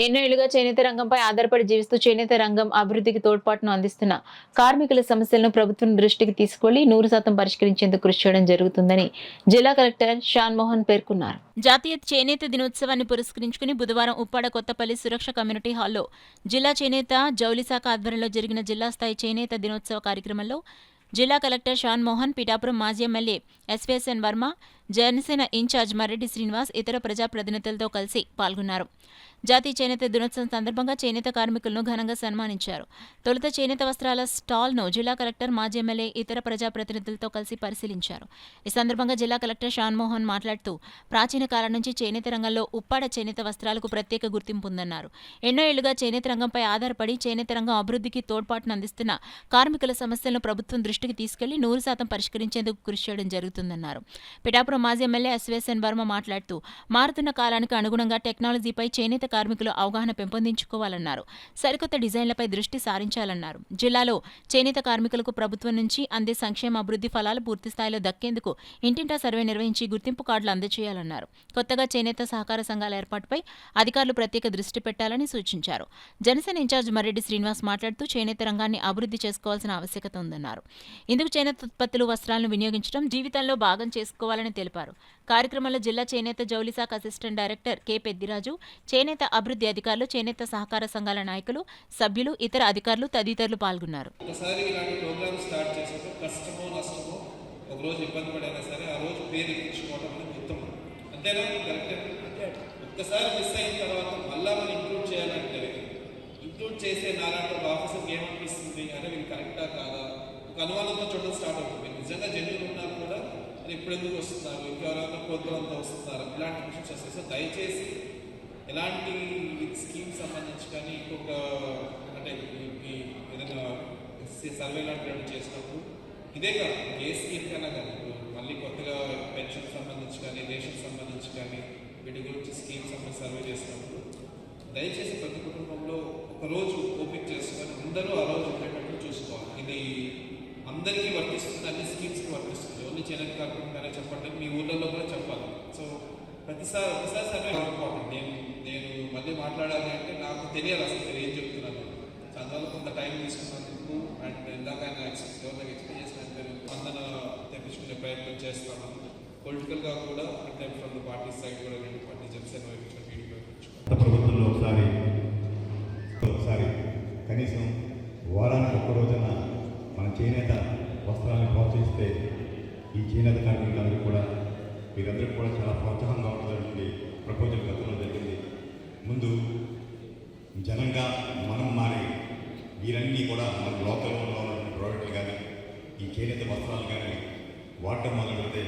ఎన్నో ఏళ్లుగా చేనేత రంగంపై ఆధారపడి జీవిస్తూ చేనేత రంగం అభివృద్ధికి తోడ్పాటును అందిస్తున్న కార్మికుల సమస్యలను ప్రభుత్వం దృష్టికి తీసుకెళ్లి 100% పరిష్కరించేందుకు కృషి చేయడం జరుగుతుందని జిల్లా కలెక్టర్ షాన్ మోహన్ పేర్కొన్నారు. జాతీయ చేనేత దినోత్సవాన్ని పురస్కరించుకుని బుధవారం ఉప్పాడ కొత్తపల్లి సురక్ష కమ్యూనిటీ హాల్లో జిల్లా చేనేత జౌళి శాఖ ఆధ్వర్యంలో జరిగిన జిల్లా స్థాయి చేనేత దినోత్సవ కార్యక్రమంలో జిల్లా కలెక్టర్ షాన్ మోహన్, పిఠాపురం మాజీ ఎమ్మెల్యే ఎస్వేఎన్ వర్మ, జనసేన ఇన్ఛార్జ్ మర్రెడ్డి శ్రీనివాస్ ఇతర ప్రజాప్రతినిధులతో కలిసి పాల్గొన్నారు. జాతీయ చేనేత దినోత్సవం సందర్భంగా చేనేత కార్మికులను ఘనంగా సన్మానించారు. తొలుత చేనేత వస్త్రాల స్టాల్ను జిల్లా కలెక్టర్, మాజీ ఎమ్మెల్యే, ఇతర ప్రజాప్రతినిధులతో కలిసి పరిశీలించారు. ఈ సందర్భంగా జిల్లా కలెక్టర్ షాన్ మోహన్ మాట్లాడుతూ ప్రాచీన కాలం నుంచి చేనేత రంగంలో ఉప్పాడ చేనేత వస్త్రాలకు ప్రత్యేక గుర్తింపు ఉందన్నారు. ఎన్నో ఏళ్లుగా చేనేత రంగంపై ఆధారపడి చేనేత రంగం అభివృద్ధికి తోడ్పాటును అందిస్తున్న కార్మికుల సమస్యలను ప్రభుత్వం దృష్టికి తీసుకెళ్లి 100% పరిష్కరించేందుకు కృషి చేయడం జరుగుతుందన్నారు. పిఠాపురం మాజీ ఎమ్మెల్యే ఎస్వేఎన్ వర్మ మాట్లాడుతూ మారుతున్న కాలానికి అనుగుణంగా టెక్నాలజీపై చేనేత కార్మికులు అవగాహన పెంపొందించుకోవాలన్నారు. సరికొత్త డిజైన్లపై దృష్టి సారించాలన్నారు. జిల్లాలో చేనేత కార్మికులకు ప్రభుత్వం నుంచి అందే సంక్షేమ అభివృద్ధి ఫలాలు పూర్తి స్థాయిలో దక్కేందుకు ఇంటింటా సర్వే నిర్వహించి గుర్తింపు కార్డులు అందజేయాలన్నారు. కొత్తగా చేనేత సహకార సంఘాల ఏర్పాటుపై అధికారులు ప్రత్యేక దృష్టి పెట్టాలని సూచించారు. జనసేన ఇన్ఛార్జ్ మర్రెడ్డి శ్రీనివాస్ మాట్లాడుతూ చేనేత రంగాన్ని అభివృద్ధి చేసుకోవాల్సిన ఆవశ్యకత ఉందన్నారు. ఇందుకు చేనేత ఉత్పత్తులు, వస్త్రాలను వినియోగించడం జీవితంలో భాగం చేసుకోవాలని తెలిపారు. కార్యక్రమంలో జిల్లా చేనేత జౌళి శాఖ అసిస్టెంట్ డైరెక్టర్ కె పెద్దిరాజు, చేనేత అభివృద్ధి అధికారులు, చేనేత సహకార సంఘాల నాయకులు, సభ్యులు, ఇతర అధికారులు తదితరులు పాల్గొన్నారు. అనుమానంతో చూడడం స్టార్ట్ అవుతుంది. నిజంగా జెన్యున్ ఉన్నారు కూడా అది ఇప్పుడు ఎందుకు వస్తున్నారు, ఇంకెవరైనా కోతలంతా వస్తున్నారు, ఇలాంటి క్వశ్చన్స్ వస్తాయి. సో దయచేసి ఎలాంటి స్కీమ్ సంబంధించి కానీ ఇంకొక అంటే ఏదైనా సర్వే లాంటి చేసినప్పుడు ఇదే కాదు ఏ స్కీమ్ కన్నా కానీ మళ్ళీ కొత్తగా పెన్షన్ సంబంధించి కానీ రేషన్ సంబంధించి కానీ వీటి గురించి స్కీమ్ సంబంధించి సర్వే చేసినప్పుడు దయచేసి ప్రతి కుటుంబంలో ఒకరోజు ఓపిక చేసుకొని అందరూ ఆ రోజు ఉండేటట్టు చూసుకోవాలి. ఇది అందరికీ వర్తిస్తుంది, అన్ని స్కీమ్స్కి వర్తిస్తుంది. ఓన్లీ చేనేత కార్మికులనే చెప్పండి, మీ ఊళ్ళల్లో కూడా చెప్పాలి. సో ఒకసారి సర్వే ఇంపార్టెంట్. నేను మళ్ళీ మాట్లాడాలి అంటే నాకు తెలియాలి అసలు మీరు ఏం చెప్తున్నాను. సో అందువల్ల కొంత టైం తీసుకున్నందుకు అండ్ ఇందాక ఆయన ఎక్స్ప్లెయిన్ చేసినట్టు స్పందన తెప్పించుకునే ప్రయత్నం చేస్తాను. పొలిటికల్గా కూడా అంటే ఫ్రమ్ ద పార్టీ సైడ్ కూడా రెండు పార్టీ జనసేన ప్రభుత్వంలో ఒకసారి కనీసం వారానికి ఒక్క రోజున మన చేనేత వస్త్రాలను ప్రోత్సహిస్తే ఈ చేనేత కార్మికులందరూ కూడా వీరందరికీ కూడా చాలా ప్రోత్సాహంగా ఉంటుందండి. ప్రపోజల్ గతంలో జరిగింది. ముందు జనంగా మనం మారి వీరన్నీ కూడా మన లోకల్లో ఉన్నటువంటి ప్రోడక్ట్లు కానీ ఈ చేనేత వస్త్రాలు కానీ వాడటం మొదలు పెడితే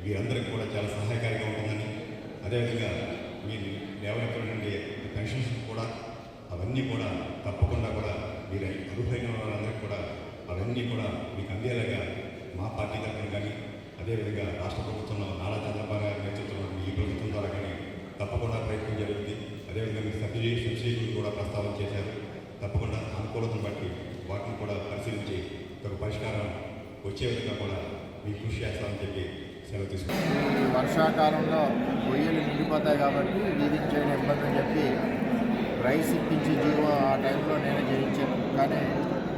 వీరందరికీ కూడా చాలా సహాయకారిగా ఉంటుందని, అదేవిధంగా మీరు లేవనెత్తినటువంటి పెన్షన్స్ కూడా అవన్నీ కూడా తప్పకుండా కూడా మీరు అర్హులైన వాళ్ళందరికీ కూడా అవన్నీ కూడా మీకు అందేలాగా మా పార్టీ తరఫున కానీ అదేవిధంగా రాష్ట్ర ప్రభుత్వంలో నారా చంద్రబాబు గారి నేతృత్వంలో ఈ ప్రభుత్వం ద్వారా కానీ తప్పకుండా ప్రయత్నం జరుగుతుంది. అదేవిధంగా మీరు సబ్సిడీలు కూడా ప్రస్తావన చేశారు. తప్పకుండా అనుకూలతను బట్టి వాటిని కూడా పరిశీలించి ఒక పరిష్కారం వచ్చే విధంగా కూడా మీకు కృషి చేస్తామని చెప్పి సెలవు తీసుకుంటాం. వర్షాకాలంలో పొయ్యలు నిండిపోతాయి కాబట్టి వీధికి చేయడం ఇబ్బంది అని చెప్పి రైస్ ఇప్పించి జీవో ఆ టైంలో నేను జయించాను. కానీ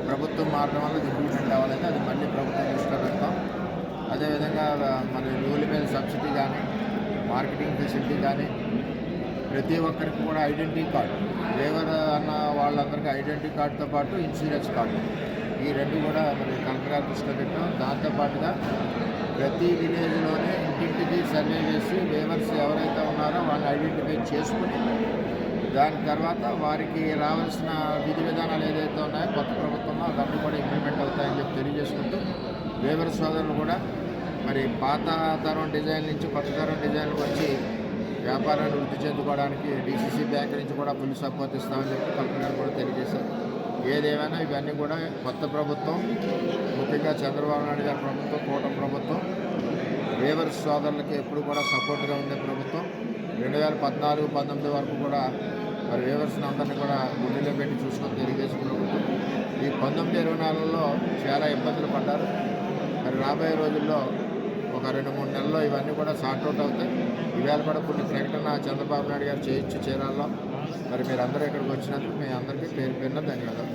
ప్రభుత్వం మారడం వల్ల ఇంప్లిమెంట్ అవ్వాలని అది మళ్ళీ ప్రభుత్వం దృష్టిలో పెడతాం. అదేవిధంగా మరి రూల్ మీద సబ్సిడీ కానీ మార్కెటింగ్ ఫెసిలిటీ కానీ ప్రతి ఒక్కరికి కూడా ఐడెంటిటీ కార్డు, లేబర్ అన్న వాళ్ళందరికీ ఐడెంటిటీ కార్డుతో పాటు ఇన్సూరెన్స్ కార్డు, ఈ రెండు కూడా మరి కలెక్టర్ గారు దృష్టిలో పెట్టాం. దాంతోపాటుగా ప్రతి విలేజ్లోనే ఇంటింటికి సర్వే చేసి లేబర్స్ ఎవరైతే ఉన్నారో వాళ్ళని ఐడెంటిఫై చేసుకుని దాని తర్వాత వారికి రావాల్సిన విధి విధానాలు ఏదైతే ఉన్నాయో కొత్త ప్రభుత్వంలో అవన్నీ కూడా ఇంప్లిమెంట్ అవుతాయని చెప్పి తెలియజేసుకుంటూ లేబర్ సోదరులు కూడా మరి పాత తరం డిజైన్ నుంచి కొత్త తరం డిజైన్కి వచ్చి వ్యాపారాన్ని వృద్ధి చెందుకోవడానికి డీసీసీ బ్యాంక్ నుంచి కూడా ఫుల్ సపోర్ట్ ఇస్తామని చెప్పి కలెక్టర్ గారు కూడా తెలియజేశారు. ఏదేమైనా ఇవన్నీ కూడా కొత్త ప్రభుత్వం, ముఖ్యంగా చంద్రబాబు నాయుడు గారి ప్రభుత్వం, కూటమి ప్రభుత్వం లేబర్ సోదరులకి ఎప్పుడు కూడా సపోర్ట్గా ఉండే ప్రభుత్వం. 2014-19 వరకు కూడా మరి లేబర్స్ని అందరినీ కూడా గుండెలో పెట్టి చూసుకొని తెలుగుదేశం ప్రభుత్వం ఈ 19-24లో చాలా ఇబ్బందులు పడ్డారు. మరి రాబోయే రోజుల్లో ఒక 2-3 నెలల్లో ఇవన్నీ కూడా సార్ట్అవుట్ అవుతాయి. ఈవేళ కూడా కొన్ని ప్రకటన చంద్రబాబు నాయుడు గారు చేయొచ్చు చీరాల్లో. మరి మీరు అందరూ ఇక్కడికి వచ్చినందుకు మీ అందరికీ పేరు పేరున ధన్యవాదాలు.